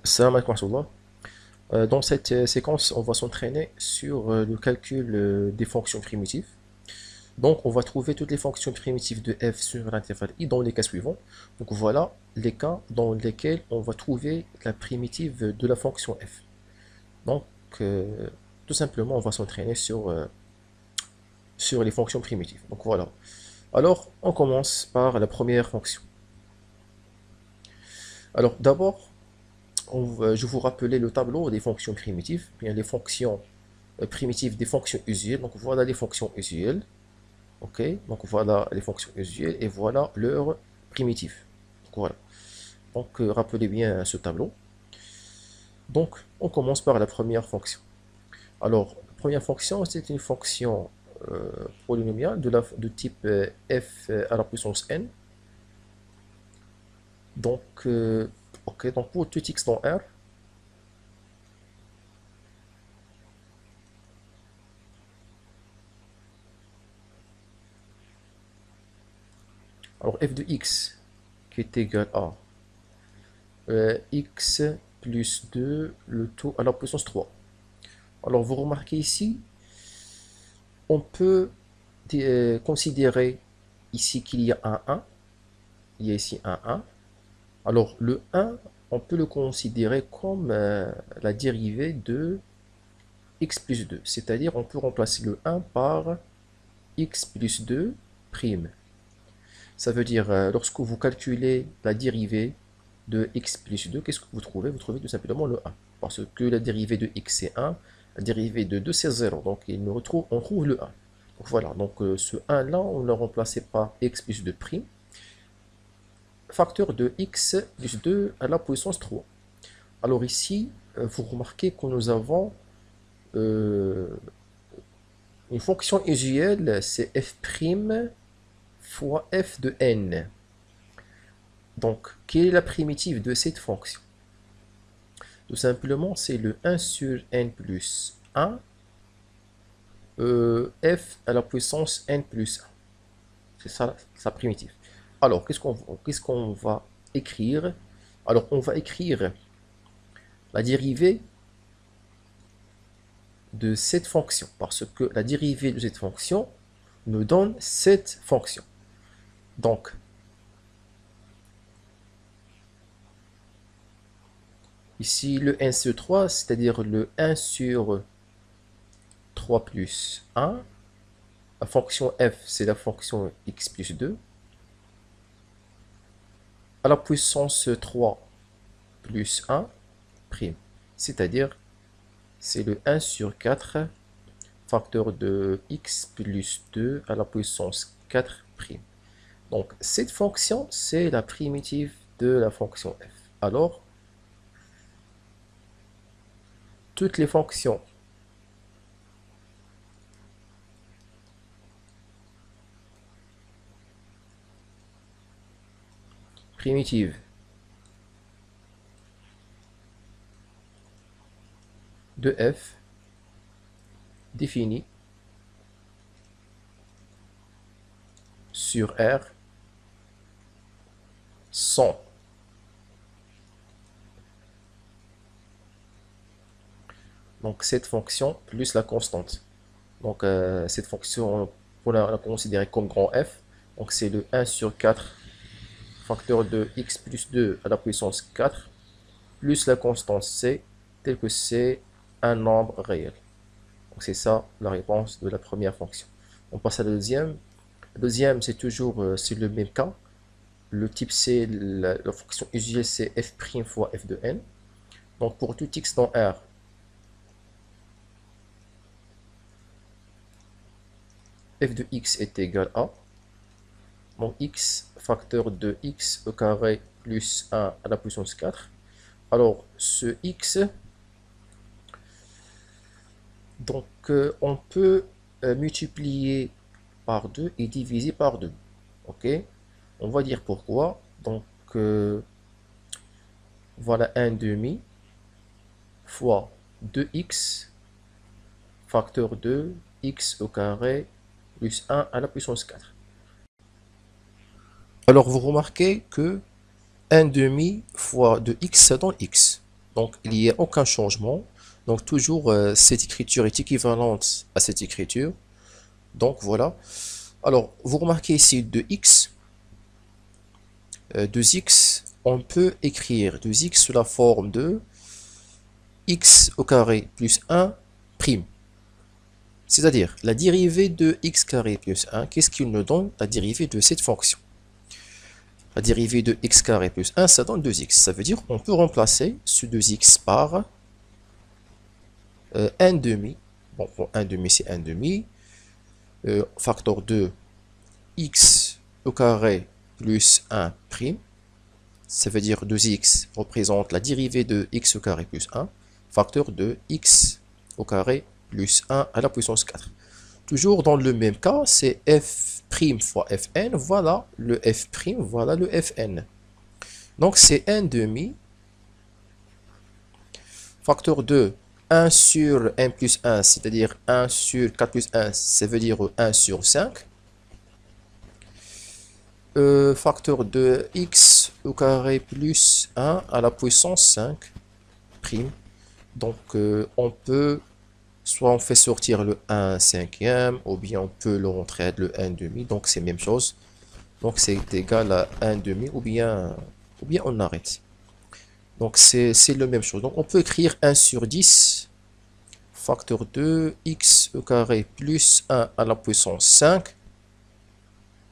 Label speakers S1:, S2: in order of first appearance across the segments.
S1: Salam alaikum wa rahmatullah. Dans cette séquence, on va s'entraîner sur le calcul des fonctions primitives. Donc, on va trouver toutes les fonctions primitives de f sur l'intervalle i dans les cas suivants. Donc, voilà les cas dans lesquels on va trouver la primitive de la fonction f. Donc, tout simplement, on va s'entraîner sur les fonctions primitives. Donc, voilà. Alors, on commence par la première fonction. Alors, d'abord, je vous rappelais le tableau des fonctions primitives, bien les fonctions primitives des fonctions usuelles. Donc voilà les fonctions usuelles. Ok, donc voilà les fonctions usuelles et voilà leur primitive. Donc voilà. Donc rappelez bien ce tableau. Donc on commence par la première fonction. Alors la première fonction c'est une fonction polynomiale de type f à la puissance n. Donc ok, donc pour tout x dans R, alors f de x qui est égal à x plus 2 le tout à la puissance 3. Alors vous remarquez ici, on peut considérer ici qu'il y a un 1, il y a ici un 1. Alors le 1, on peut le considérer comme la dérivée de x plus 2, c'est-à-dire on peut remplacer le 1 par x plus 2 prime. Ça veut dire, lorsque vous calculez la dérivée de x plus 2, qu'est-ce que vous trouvez? Vous trouvez tout simplement le 1. Parce que la dérivée de x c'est 1, la dérivée de 2 c'est 0. Donc on trouve le 1. Donc voilà, donc ce 1 là, on l'a remplacé par x plus 2 prime, facteur de x plus 2 à la puissance 3. Alors ici, vous remarquez que nous avons euh, une fonction usuelle, c'est f' fois f de n. Donc, quelle est la primitive de cette fonction? Tout simplement, c'est le 1 sur n plus 1 f à la puissance n plus 1. C'est ça sa primitive. Alors, qu'est-ce qu'on va écrire? Alors, on va écrire la dérivée de cette fonction, parce que la dérivée de cette fonction nous donne cette fonction. Donc, ici, le 1 sur 3, c'est-à-dire le 1 sur 3 plus 1, la fonction f, c'est la fonction x plus 2, à la puissance 3 plus 1 prime, c'est-à-dire c'est le 1 sur 4 facteur de x plus 2 à la puissance 4 prime. Donc cette fonction, c'est la primitive de la fonction f. Alors, toutes les fonctions primitives de f définies sur R sont donc cette fonction plus la constante. Donc cette fonction, pour la considérer comme grand F, donc c'est le 1 sur 4 facteur de x plus 2 à la puissance 4 plus la constante c, tel que c'est un nombre réel. Donc c'est ça la réponse de la première fonction. On passe à la deuxième. La deuxième, c'est toujours c'est le même cas. Le type C, la fonction usuelle, c'est f' fois f de n. Donc pour tout x dans R, f de x est égal à, donc x facteur de x au carré plus 1 à la puissance 4. Alors ce x, donc on peut multiplier par 2 et diviser par 2. Ok, on va dire pourquoi. Donc voilà 1 demi fois 2x facteur de x au carré plus 1 à la puissance 4. Alors vous remarquez que 1 demi fois 2x ça donne x. Donc, il n'y a aucun changement. Donc, toujours, cette écriture est équivalente à cette écriture. Donc, voilà. Alors, vous remarquez ici 2x. 2x, on peut écrire 2x sous la forme de x au carré plus 1 prime. C'est-à-dire, la dérivée de x carré plus 1, qu'est-ce qu'il nous donne? La dérivée de cette fonction. La dérivée de x carré plus 1, ça donne 2x. Ça veut dire qu'on peut remplacer ce 2x par 1 demi. Bon, pour 1 demi, c'est 1 demi. Facteur de x au carré plus 1 prime. Ça veut dire 2x représente la dérivée de x au carré plus 1. Facteur de x au carré plus 1 à la puissance 4. Toujours dans le même cas, c'est f' fois fn, voilà le f', voilà le fn. Donc c'est 1 demi, facteur de 1 sur n plus 1, c'est-à-dire 1 sur 4 plus 1, ça veut dire 1 sur 5. Facteur de x au carré plus 1 à la puissance 5 prime. Donc on peut, soit on fait sortir le 1 cinquième, ou bien on peut le rentrer à le 1 demi, donc c'est la même chose. Donc c'est égal à 1 demi, ou bien on arrête. Donc c'est la même chose. Donc on peut écrire 1 sur 10, facteur de x au carré plus 1 à la puissance 5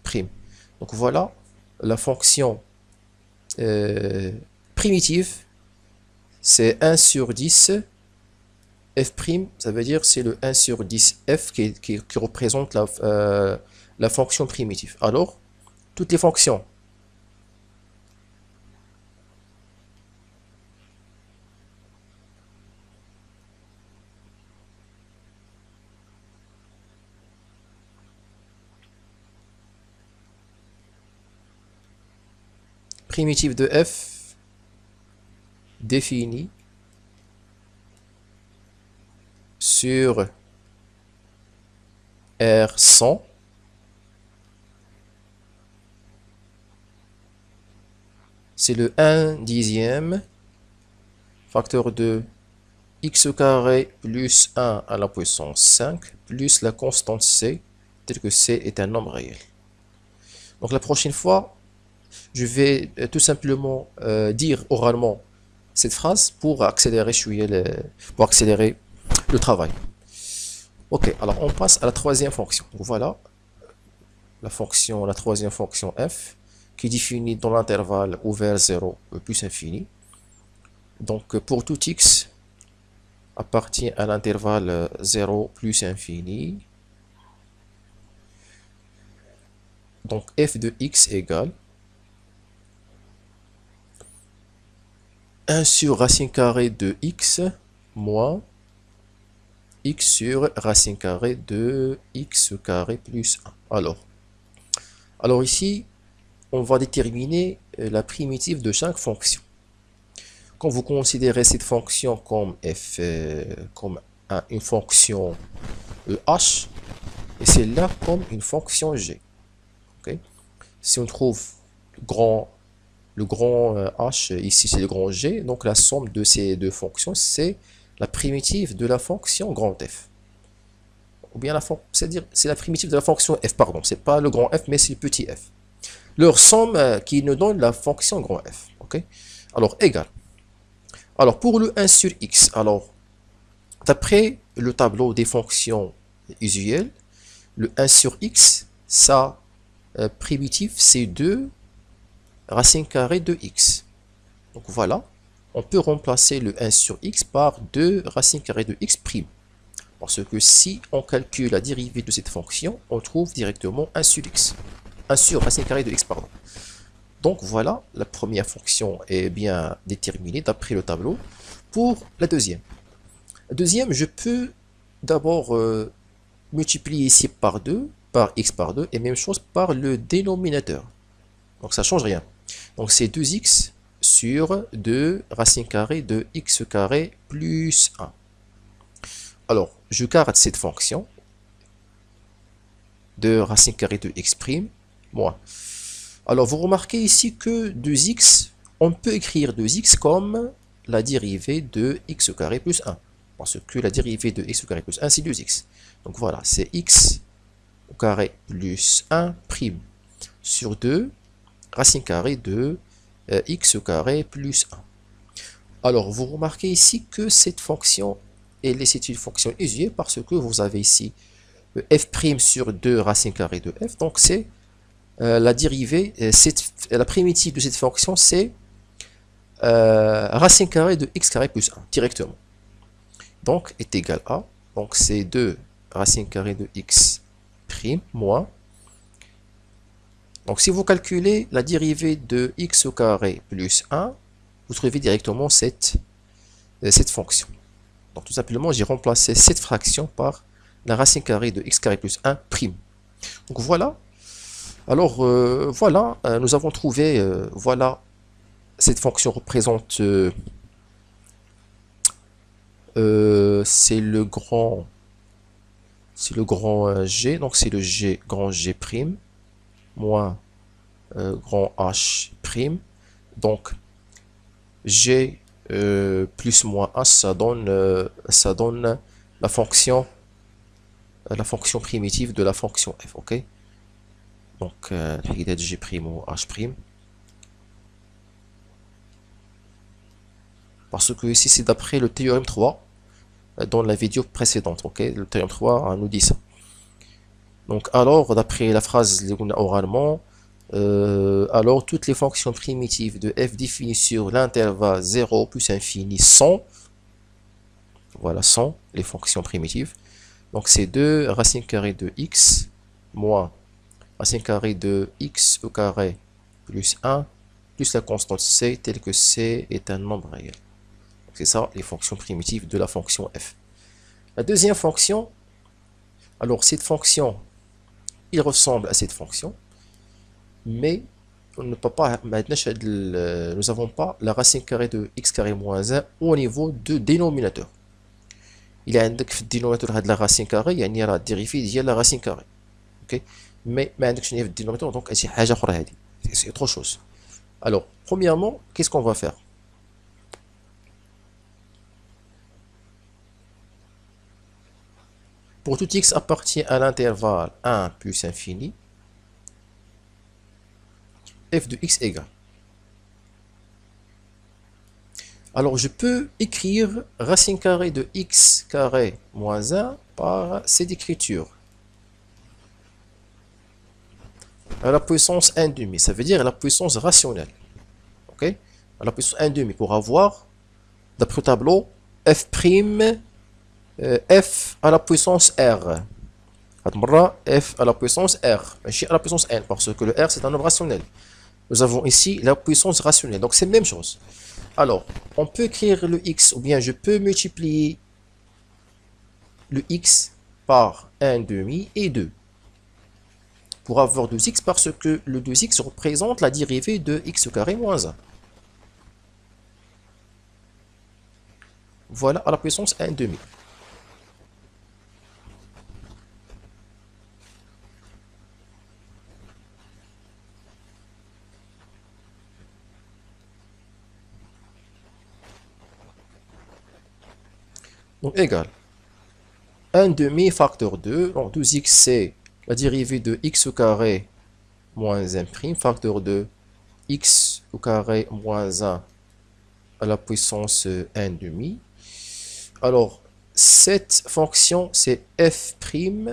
S1: prime. Donc voilà la fonction primitive, c'est 1 sur 10, f', ça veut dire c'est le 1 sur 10 f qui représente la fonction primitive. Alors, toutes les fonctions primitives de f définies sur R100 c'est le 1 dixième facteur de x au carré plus 1 à la puissance 5 plus la constante c, tel que c est un nombre réel. Donc la prochaine fois, je vais tout simplement dire oralement cette phrase pour accélérer le travail. Ok, alors on passe à la troisième fonction. Donc voilà la troisième fonction f qui est définie dans l'intervalle ouvert 0 plus infini. Donc pour tout x appartient à l'intervalle 0 plus infini. Donc f de x égale 1 sur racine carrée de x moins x sur racine carrée de x carré plus 1. Alors ici, on va déterminer la primitive de chaque fonction. Quand vous considérez cette fonction comme f, comme une fonction h, et celle-là comme une fonction g. Okay? Si on trouve le grand h, ici c'est le grand g, donc la somme de ces deux fonctions, c'est la primitive de la fonction grand f. Ou bien c'est-à-dire c'est la primitive de la fonction f, pardon, c'est pas le grand f, mais c'est le petit f. Leur somme qui nous donne la fonction grand f. Ok. Alors, égal. Alors, pour le 1 sur x, alors, d'après le tableau des fonctions usuelles, le 1 sur x, sa primitive, c'est 2 racine carrée de x. Donc voilà, on peut remplacer le 1 sur x par 2 racine carrée de x prime. Parce que si on calcule la dérivée de cette fonction, on trouve directement 1 sur x. 1 sur racine carrée de x, pardon. Donc voilà, la première fonction est bien déterminée d'après le tableau. Pour la deuxième. La deuxième, je peux d'abord multiplier ici par 2, par x par 2, et même chose par le dénominateur. Donc ça ne change rien. Donc c'est 2x sur 2 racine carrée de x carré plus 1. Alors, je garde cette fonction de racine carrée de x', moins. Alors, vous remarquez ici que 2x, on peut écrire 2x comme la dérivée de x au carré plus 1. Parce que la dérivée de x au carré plus 1, c'est 2x. Donc voilà, c'est x au carré plus 1 prime sur 2 racine carrée de x au carré plus 1. Alors, vous remarquez ici que cette fonction, c'est une fonction usuelle parce que vous avez ici f' sur 2 racine carrée de f. Donc, c'est la dérivée, la primitive de cette fonction, c'est racine carrée de x carré plus 1, directement. Donc, est égal à, donc c'est 2 racine carrée de x prime moins. Donc, si vous calculez la dérivée de x au carré plus 1, vous trouvez directement cette fonction. Donc, tout simplement, j'ai remplacé cette fraction par la racine carrée de x carré plus 1 prime. Donc, voilà. Alors, voilà, nous avons trouvé, voilà, cette fonction représente, c'est le grand G, donc c'est le G, grand G prime, moins grand H prime. Donc, G plus moins H, ça donne la fonction primitive de la fonction f, ok? Donc, G prime ou H prime. Parce que ici, c'est d'après le théorème 3 dans la vidéo précédente, ok? Le théorème 3 nous dit ça. Donc, alors, d'après la phrase oralement, alors toutes les fonctions primitives de f définies sur l'intervalle 0 plus infini sont, voilà, sont les fonctions primitives. Donc, c'est 2 racine carrée de x moins racine carrée de x au carré plus 1 plus la constante c telle que c est un nombre réel. C'est ça les fonctions primitives de la fonction f. La deuxième fonction, alors cette fonction, il ressemble à cette fonction, mais on ne peut pas, maintenant, nous n'avons pas la racine carrée de x carré moins 1 au niveau de dénominateur. Il y a un dénominateur de la racine carrée, il y a la dérivée de la racine carrée. Ok? Mais il y a un dénominateur, donc c'est autre chose. Alors, premièrement, qu'est-ce qu'on va faire? Pour tout x appartient à l'intervalle 1 plus infini, f de x égale. Alors, je peux écrire racine carrée de x carré moins 1 par cette écriture. À la puissance 1 demi, ça veut dire à la puissance rationnelle. Ok? À la puissance 1 demi, pour avoir, d'après le tableau, f' f à la puissance r. F à la puissance r, à la puissance n, parce que le r c'est un nombre rationnel. Nous avons ici la puissance rationnelle, donc c'est la même chose. Alors, on peut écrire le x, ou bien je peux multiplier le x par 1 demi et 2. Pour avoir 2x, parce que le 2x représente la dérivée de x au carré moins 1. Voilà, à la puissance 1 demi. Donc, égal 1 demi facteur 2. Donc, 12x, c'est la dérivée de x au carré moins 1 prime, facteur de x au carré moins 1 à la puissance 1 demi. Alors, cette fonction, c'est f',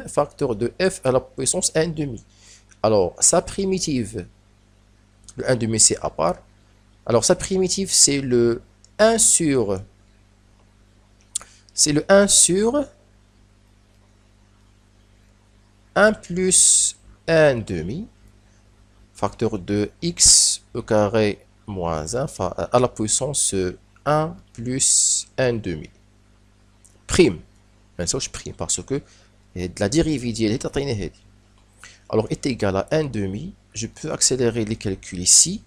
S1: facteur de f à la puissance 1 demi. Alors, sa primitive, le 1 demi, c'est à part. Alors, sa primitive, c'est le 1 sur... C'est le 1 sur 1 plus 1 demi, facteur de x au carré moins 1 à la puissance 1 plus 1 demi. Prime. Bien sûr, je prime parce que la dérivée est alors est égal à 1 demi. Je peux accélérer les calculs ici.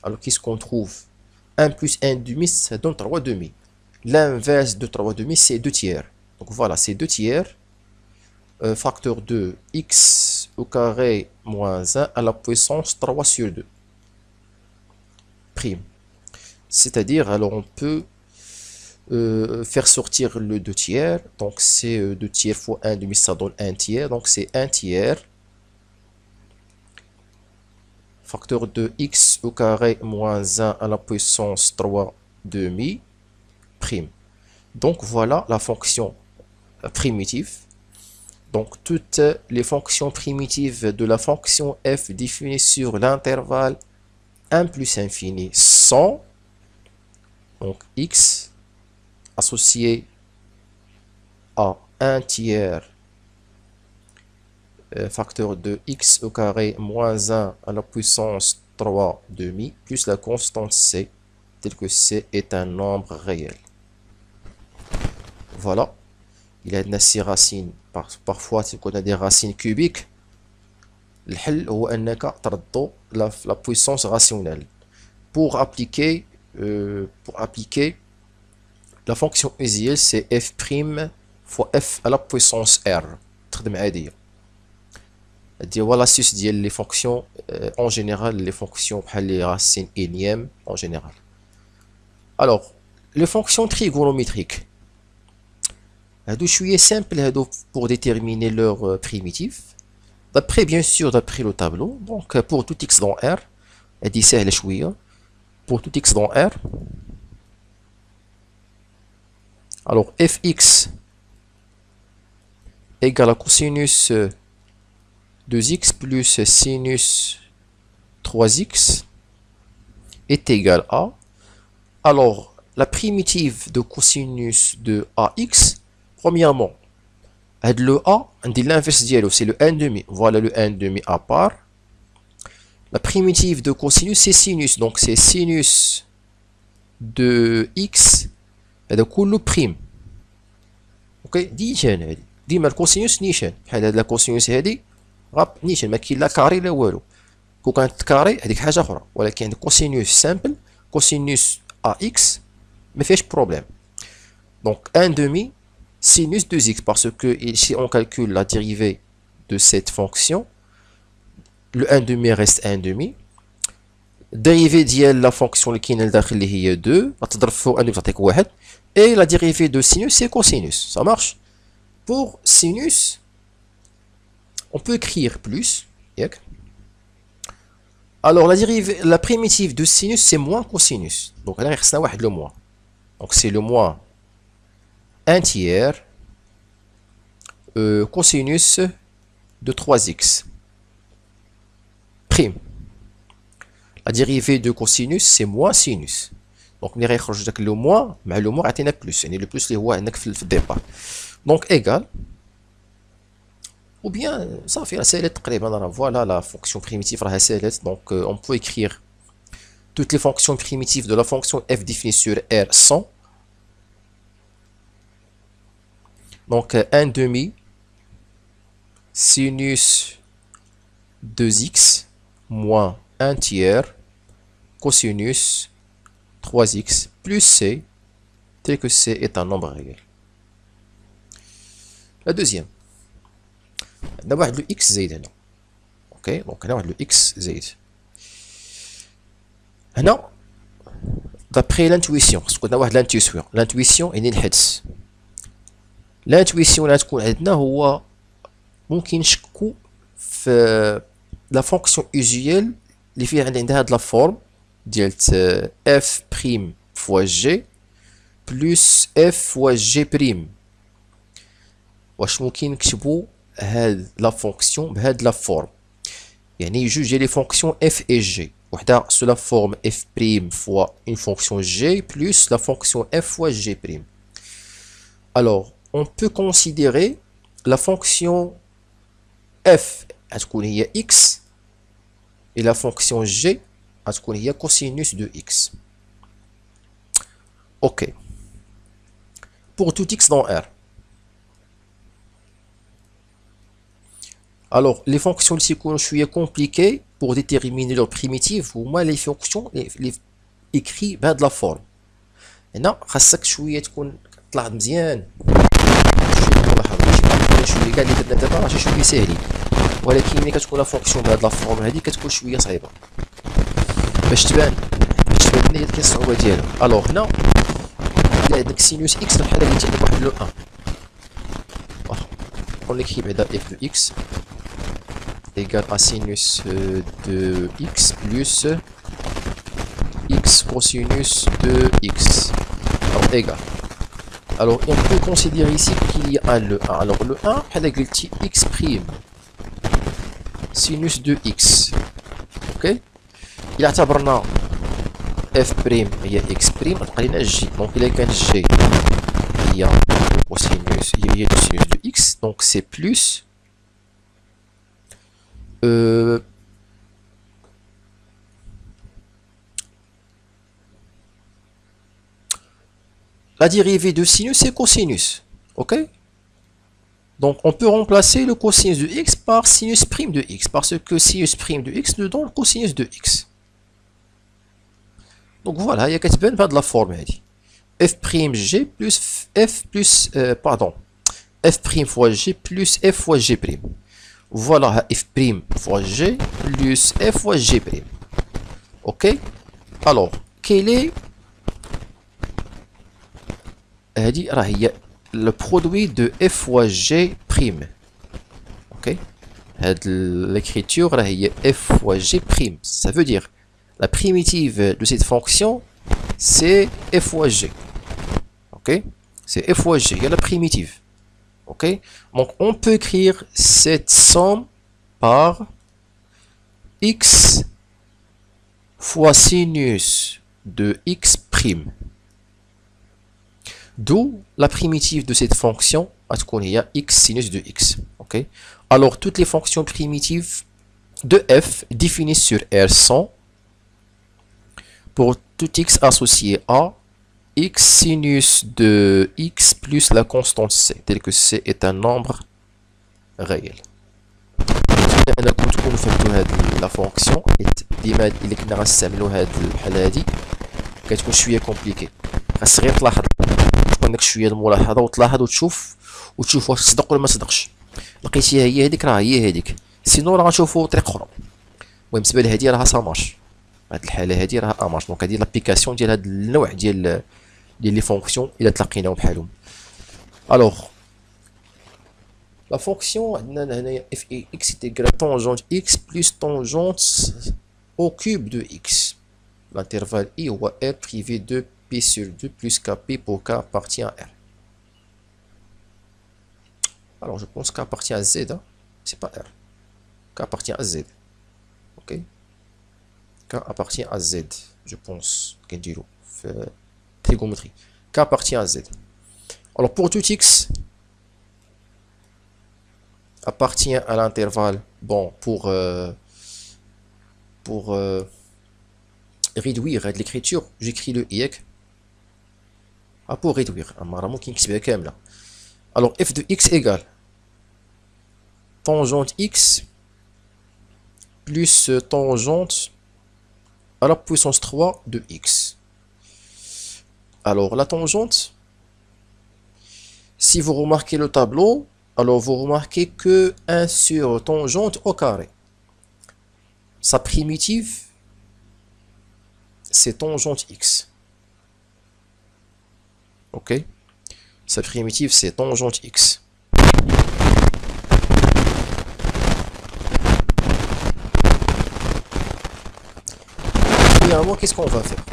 S1: Alors, qu'est-ce qu'on trouve? 1 plus 1 demi, ça donne 3 demi. L'inverse de 3 demi, c'est 2 tiers. Donc voilà, c'est 2 tiers. Facteur de x au carré moins 1 à la puissance 3 sur 2. Prime. C'est-à-dire, alors on peut faire sortir le 2 tiers. Donc c'est 2 tiers fois 1 demi, ça donne 1 tiers. Donc c'est 1 tiers. Facteur de x au carré moins 1 à la puissance 3 demi prime. Donc voilà la fonction primitive. Donc toutes les fonctions primitives de la fonction f définies sur l'intervalle 1 plus infini sont donc x associé à 1 tiers facteur de x au carré moins 1 à la puissance 3 demi plus la constante c, tel que c est un nombre réel. Voilà. Il y a 6 racines. Parfois, on a des racines cubiques. Le حل هو أنك تردو la puissance rationnelle. Pour appliquer la fonction usuelle, c'est f' fois f à la puissance r. تخدم عادية. Voilà l'astuce ديال les fonctions en général, les fonctions بحال les racines énièmes en général. Alors, les fonctions trigonométriques. هادو شوية simple هادو pour déterminer leur primitif. D'après bien sûr d'après le tableau. Donc pour tout x dans R, هادي سهلة شوية. Pour tout x dans R. Alors fx égale à cosinus 2x plus sinus 3x est égal à. Alors la primitive de cosinus de ax, premièrement, le a, on dit l'inverse dialogue, c'est le 1 demi. Voilà le 1 demi à part. La primitive de cosinus, c'est sinus. Donc c'est sinus de x. هذا كله prime. اوكي ديجان هذه ديما الكوسينوس نيشان بحال هاد لا كوسينوس هادي غاب نيشان ما كاين لا كاري لا والو. كون كانت كاري هذيك حاجه اخرى، ولكن عندك كوسينوس سامبل كوسينوس ا اكس ما فيهاش بروبليم. دونك 1 demi sinus 2x, parce que si on calcule la dérivée de cette fonction, le 1 demi reste 1 demi. Dérivée ديال la fonction اللي كاينه لداخل اللي هي 2 غتضرب فوق 1 تعطيك 1. Et la dérivée de sinus, c'est cosinus. Ça marche. Pour sinus, on peut écrire plus. Alors, la primitive de sinus, c'est moins cosinus. Donc, là, il y a le moins. Donc, c'est le moins 1 tiers cosinus de 3x. Prime. La dérivée de cosinus, c'est moins sinus. Donc, on va le moins, mais le moins a plus. Le plus, c'est le départ. Donc, égal. Ou bien, ça fait la voilà la fonction primitive. Donc, on peut écrire toutes les fonctions primitives de la fonction f définie sur R sont. Donc, 1 demi sinus 2x moins 1 tiers cosinus 3x plus c, tel que c est un nombre réel. La deuxième, on a le x زايد هنا. Ok, donc on a le x زايد. هنا d'après l'intuition, parce qu'on a l'intuition est الحدس. L'intuition اللي تكون عندنا هو ممكن نشكو في la fonction usuelle اللي فيها عندها هاد la forme ديالت f prime fois g plus f fois g prime. واش ممكن نكتبو هاد لا فونكسيون بهاد لا فورم؟ يعني جوج ديال لي فونكسيون f et g. وحده sous la forme f prime fois une fonction g plus la fonction f fois g prime. Alors, on peut considérer la fonction f تكون هي x et la fonction g تكون هي cosinus de x. Ok. Pour tout x dans R. Alors, les fonctions ici sont compliquées pour déterminer leur primitive. Ou moi, les fonctions les écrits de la forme. Et non, خاصك شوية تكون طلع مزيان. شوية كاع اللي درنا دابا راه شوية ساهلين. ولكن ملي كتكون لا فونكسيون بهاد لا فورم هادي كتكون شوية صعيبة. باش تبان لنا كاين الصعوبة ديالها. الوغ هنا عندك سينوس اكس بحال هادي تجيك واحد لو 1. On écrit f de x égale à sinus de x plus x cosinus de x. Alors égal. Alors on peut considérer ici qu'il y a le 1. Alors le 1 avec le petit x prime sinus de x. Ok. Il a tabarna f prime il y a x prime علينا j. Donc il y a qu'un g. Il y a le cosinus, il y a le sinus de x. Donc c'est plus la dérivée de sinus et cosinus. Ok. Donc on peut remplacer le cosinus de x par sinus prime de x, parce que sinus prime de x nous donne le cosinus de x. Donc voilà, il y a كتبان بهاد la forme هادي. f prime g plus f plus f prime fois g plus f fois g prime. Voilà f prime fois g plus f fois g prime. Ok. Alors quel est le produit de f fois g prime. Ok. L'écriture f fois g prime. Ça veut dire la primitive de cette fonction c'est f fois g. Ok. C'est f fois g. Il y a la primitive. Ok. Donc on peut écrire cette somme par x fois sinus de x prime. D'où la primitive de cette fonction, il y a x sinus de x. Ok. Alors toutes les fonctions primitives de f définies sur R sont pour tout x associé à x sinus de x plus la constante c, tel que c est un nombre réel. أنا كنت تكونوا فهمتوا هاد لا فونكسيون ديما إلا كنا غنستعملوا هاد بحال هادي كتكون شوية كومبليكي. خاص غير تلاحظ تكون عندك شوية الملاحظة وتلاحظ وتشوف واش تصدق ولا ما تصدقش. لقيتيها هي هاديك راه هي هاديك، سينو راه غنشوفو طريق أخرى. المهم بالنسبة لهادي راها سامارش. هاد الحالة هادي راها أمارش. دونك هادي لابليكاسيون ديال هاد النوع ديال لي فونكسيون إلا تلقيناهم بحالهم. ألوغ la fonction f x est égal à tangente x plus tangente au cube de x. L'intervalle i ou r privé de p sur 2 plus kp pour k appartient à r. Alors je pense k appartient à z, hein? C'est pas r. K appartient à z. Ok. K appartient à z. Je pense. Trigonométrie. K appartient à z. Alors pour tout x appartient à l'intervalle, bon, pour réduire l'écriture, j'écris le y. Pour réduire, alors f de x égale tangente x plus tangente à la puissance 3 de x. Alors la tangente, si vous remarquez le tableau, alors vous remarquez que 1 sur tangente au carré. Sa primitive, c'est tangente x. Ok. Sa primitive, c'est tangente x. Premièrement, qu'est-ce qu'on va faire?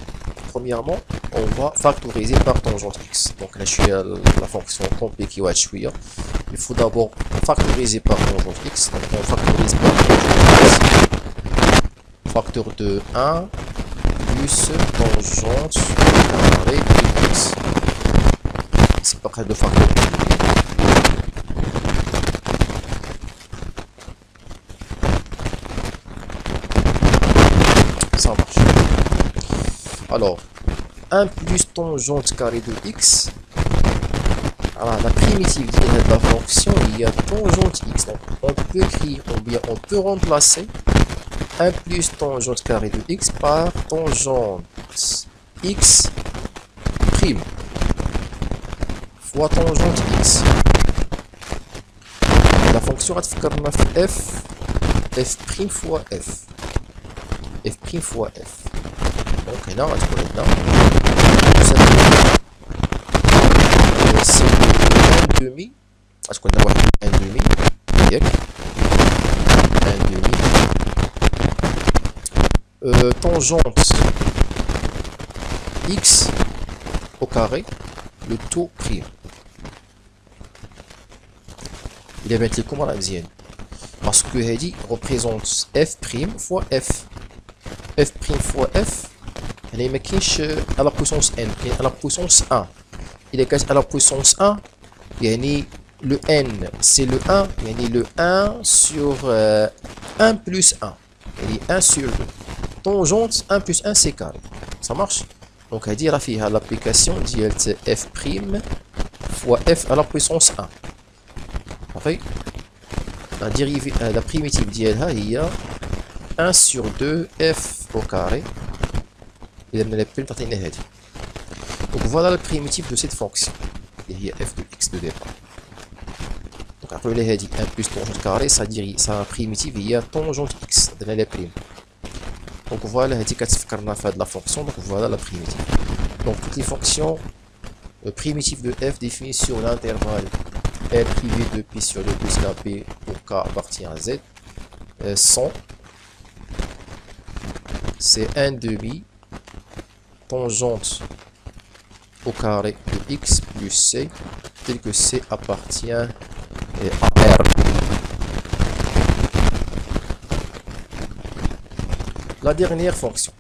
S1: Premièrement, on va factoriser par tangente x. Donc là, je suis à la fonction compliquée. Il faut d'abord factoriser par tangente x. Donc on factorise par tangente x. Facteur de 1 plus tangente carré de x. C'est pas près de facteur. Ça marche. Alors, 1 plus tangente carré de x. Alors, la primitive de la fonction, il y a tangente x. Donc, on peut écrire, ou bien on peut remplacer 1 plus tangente carré de x par tangente x prime fois tangente x. La fonction va faire f prime fois f. f prime fois f. Donc là, on va trouver là. demi غتكون عندنا واحد 1 demi ياك 1 demi tangente x au carré le taux prime. إلا بانت لكم راه مزيان باسكو هادي représente f prime fois f f prime fois f يعني ما كاينش à la puissance n كاين à la puissance 1 إلا كانت à la puissance 1 يعني le n c'est le 1 يعني le 1 sur 1 plus 1 يعني 1 sur 2 tangente 1 plus 1 c'est carré ça marche donc هادي راه فيها l'application ديال f prime fois f à la puissance 1 صافي la dérivée la primitive ديالها هي 1 sur 2 f au carré إذا من البريم تعطينا هادي donc voilà la primitive de cette fonction اللي هي f de x de départ donc عقلوا لي هادي 1 plus tangente carré sa primitive هي tangente x درنا لها بريم donc voilà هادي كتفكرنا في هاد la fonction donc voilà la primitive donc toutes les fonctions primitives de f définies sur l'intervalle L privé de P sur 2 plus Kp pour K appartient à Z sont c'est 1 demi tangente au carré de x plus c tel que c appartient à R. La dernière fonction.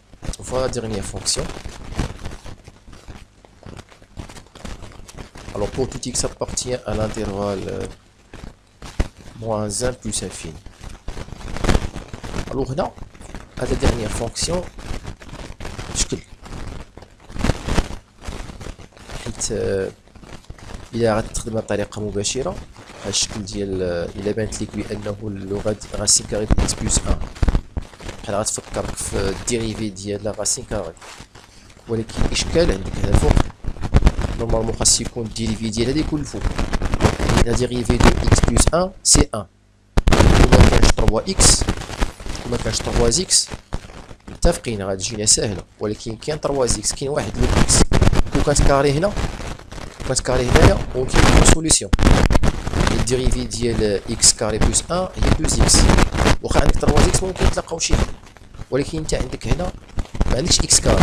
S1: Voilà la dernière fonction. Alors pour tout x appartient à l'intervalle moins 1 plus infini. Alors là, à la dernière fonction, شكل حيت إلا غتستخدمها بطريقة مباشرة هاد الشكل ديال إلا بانت ليك بأنه اللغة راسين كاري ديال إكس بلس 1 بحال غتفكرك في الديريفي ديال لا راسين كاري ولكن الإشكال عندك هنا الفوق نورمالمون خاص يكون الديريفي ديال هادي يكون الفوق لا ديريفي دو إكس بلس 1 سي 1 ومكانش 3 إكس ومكانش 3 إكس متفقين غتجينا ساهله ولكن كاين 3 اكس كاين واحد لو اكس كون كانت كاري هنا كانت كاري هنايا ممكن نديرو سوليسيون الديريفي ديال اكس كاري بلس 1 هي 2 اكس واخا عندك 3 اكس ممكن تلقاو شي حل ولكن انت عندك هنا ما عندكش اكس كاري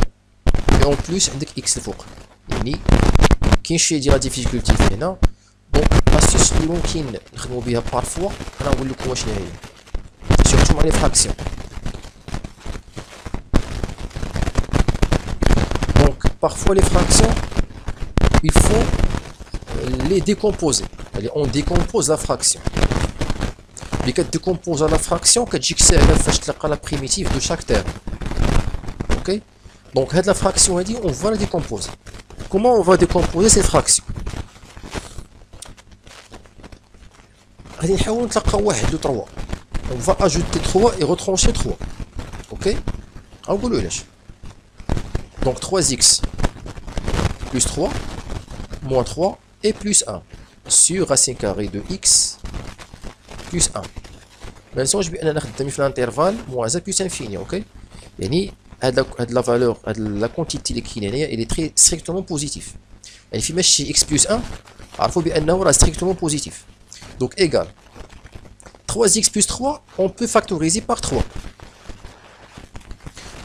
S1: اي اون بلس عندك اكس الفوق يعني كاين شويه ديال لا ديفيكولتي هنا دونك لاستيس اللي ممكن نخدمو بها بارفوا انا نقول لكم واش هي سيرتو مع لي فراكسيون parfois les fractions, il faut les décomposer. On décompose la fraction. Mais quand on décompose la fraction, on la primitive de chaque terme. Ok? Donc, la fraction, on va la décomposer. Comment on va décomposer ces fractions? On va ajouter 3 et retrancher 3. Ok? Donc 3x plus 3 moins 3 et plus 1 sur racine carrée de x plus 1. Maintenant je vais aller dans l'intervalle moins 1 plus infini, ok? يعني la valeur, la quantité qui est elle est très strictement positive. Elle fait ماشي x plus 1 عرفوا بأنه راه strictement positif. Donc égal 3x plus 3 on peut factoriser par 3.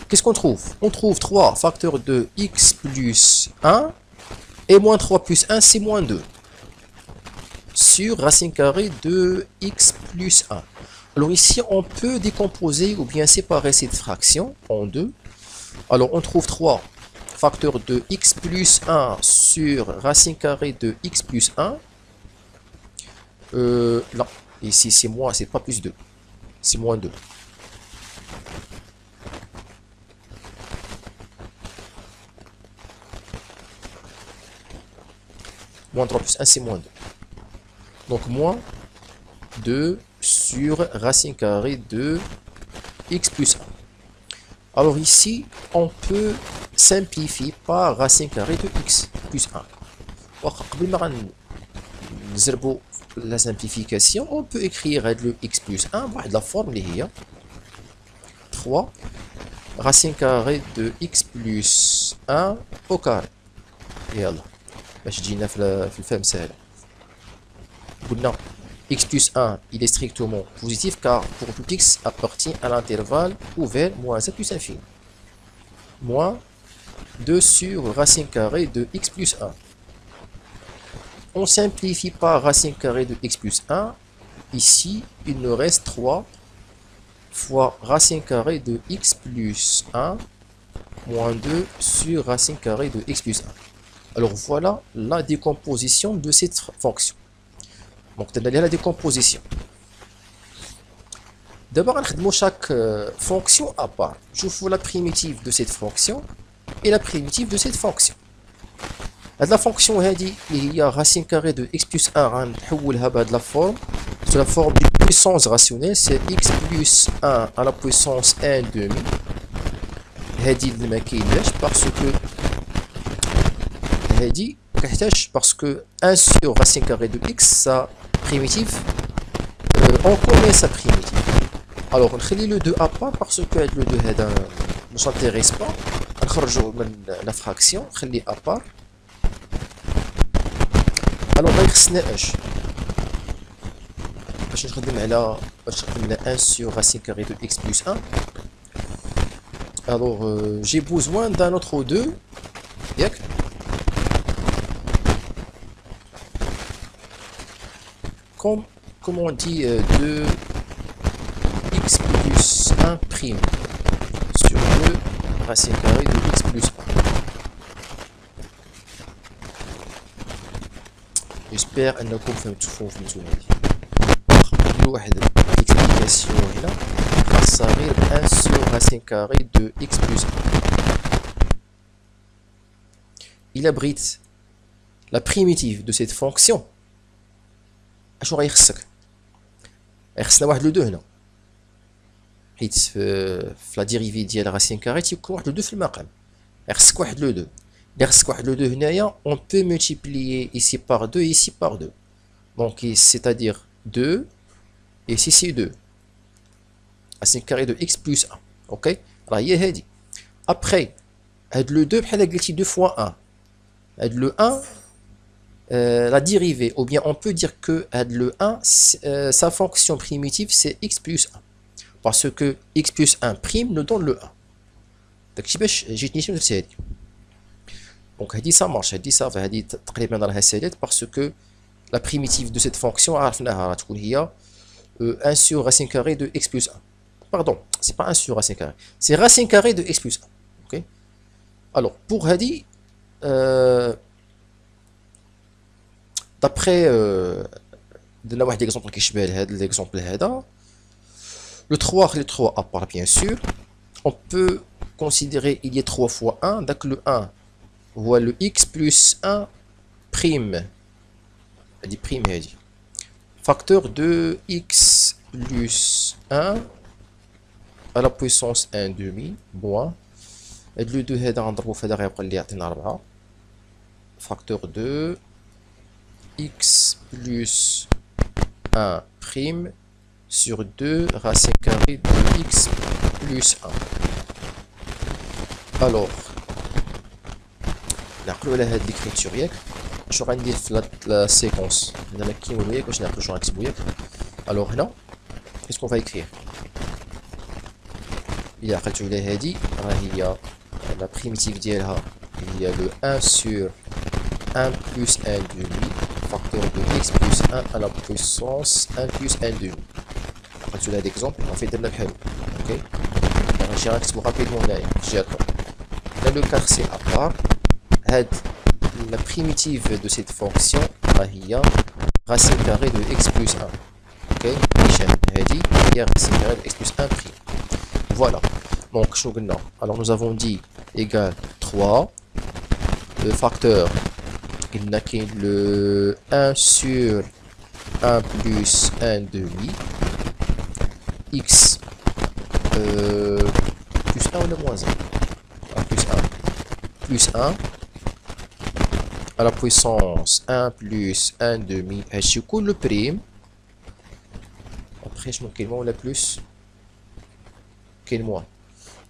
S1: Qu'est-ce qu'on trouve? On trouve 3 facteurs de x plus 1 et moins 3 plus 1 c'est moins 2 sur racine carrée de x plus 1. Alors ici on peut décomposer ou bien séparer cette fraction en deux. Alors on trouve 3 facteurs de x plus 1 sur racine carrée de x plus 1. Là, ici c'est moins, c'est pas plus 2, c'est moins 2. Moins 3 plus 1, c'est moins 2. Donc, moins 2 sur racine carrée de x plus 1. Alors ici, on peut simplifier par racine carrée de x plus 1. La simplification, on peut écrire le x plus 1, la forme est 3 racine carrée de x plus 1 au carré. Et alors باش تجينا في الفهم سهل قلنا x plus 1 il est strictement positif car pour tout x appartient à l'intervalle ouvert moins 1 plus infini. Moins 2 sur racine carrée de x plus 1. On simplifie par racine carrée de x plus 1. Ici, il nous reste 3 fois racine carrée de x plus 1 moins 2 sur racine carrée de x plus 1. Alors voilà la décomposition de cette fonction. Donc, on a la décomposition. D'abord, on va chaque fonction à part. Je fais la primitive de cette fonction et la primitive de cette fonction. La fonction il y a racine carrée de x plus 1 de la forme sous la forme de puissance rationnelle, c'est x plus 1 à la puissance 1 demi. Parce que 1 sur racine carrée de x, sa primitive, on connaît sa primitive. Alors, on fait le 2 à part parce que le 2 ne s'intéresse pas. On sort la fraction, on fait à part. Alors, on va faire باش نخدم على 1 sur racine carrée de x plus 1. Alors, j'ai besoin d'un autre 2. Comme on dit, 2 x plus 1 prime sur 2 racine carrée de x plus 1. J'espère أنكم فهمتوا واحد l'explication هنا خاصة غير 1 sur racine carrée de x plus 1. Il abrite la primitive de cette fonction. اش غيخصك؟ خصنا واحد لو دو هنا حيت في لا ديريفي ديال راسين كاري تيكون واحد لو دو في المقام. خصك واحد لو دو. إلا خصك واحد لو دو هنايا on peut multiplier ici par 2 et ici par 2. Donc c'est-à-dire 2 et ici c'est 2. Racine carrée de x plus 1. OK. راه هي هادي. Après هاد لو دو بحال قلتي 2 fois 1. هاد لو 1 la dérivée, ou bien on peut dire que le 1, sa fonction primitive, c'est x plus 1. Parce que x plus 1 prime nous donne le 1. Donc, donc, ça marche, ça va parce que la primitive de cette fonction, 1 sur racine carrée de x plus 1. Pardon, c'est pas 1 sur racine carrée, c'est racine carrée de x plus 1. Okay? Alors, pour Hadi, d'après درنا واحد l'exemple كيشبه لهذا l'exemple هذا le 3 à part bien sûr on peut considérer il y a 3 fois 1 donc le 1 هو le x plus 1 prime هذه prime هذه facteur de x plus 1 à la puissance 1 demi moins هاد le 2 هذا غنضربو في هذا غيبقى لي يعطينا 4 facteur de x plus 1 prime sur 2 racine carrée de x plus 1. Alors, نعقلوا على هاد l'écriture ياك شنو غندير في la séquence هنا ما كيما ياك باش نعقلوا شنو غنكتبوا ياك. alors هنا qu'est-ce qu'on va écrire إلا عقلتوا على هادي راه هي la primitive ديالها هي le 1 sur 1 plus 1 demi facteur de x plus 1 à la puissance 1 plus 1 demi. Après cela d'exemple, on fait de la belle. Ok. Alors j'ai un rapidement là. Dans le cas c'est à part. La primitive de cette fonction est racine carrée de x plus 1. Ok. Il y a racine carrée de x plus 1 prime. Voilà. Donc alors nous avons dit égal 3. Le facteur il n'a qu'un le 1 sur 1 plus 1 demi x plus 1 ou le moins 1 plus 1 à la puissance 1 plus 1 demi je coule le prime après je manque quel moins la plus quel moins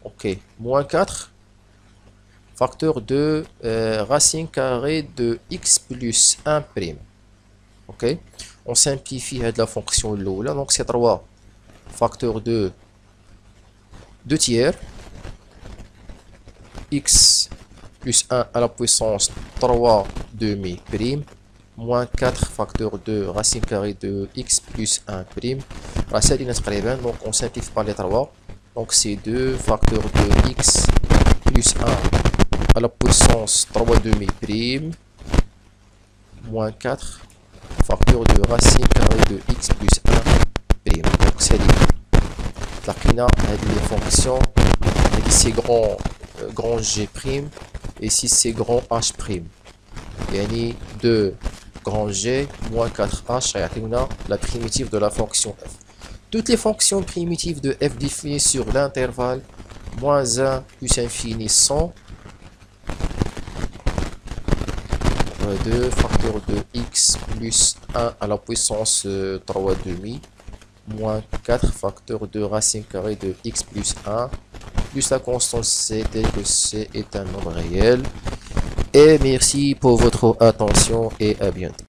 S1: ok moins 4 facteur de racine carrée de x plus 1 prime. Ok, on simplifie la fonction là, donc c'est 3 facteur de 2 tiers x plus 1 à la puissance 3 demi prime moins 4 facteur de racine carrée de x plus 1 prime. Donc on simplifie par les 3. Donc c'est 2 facteur de x plus 1 à la puissance 3 demi prime moins 4 facteur de racine carrée de x plus 1 prime. Donc c'est la les fonctions, ici grand G prime, et ici c'est grand H prime. يعني 2 grand G moins 4H la primitive de la fonction f. Toutes les fonctions primitives de f définies sur l'intervalle moins 1 plus infini sont 2 facteur de x plus 1 à la puissance 3 demi moins 4 facteur de racine carrée de x plus 1 plus la constante c telle que c est un nombre réel. Et merci pour votre attention et à bientôt.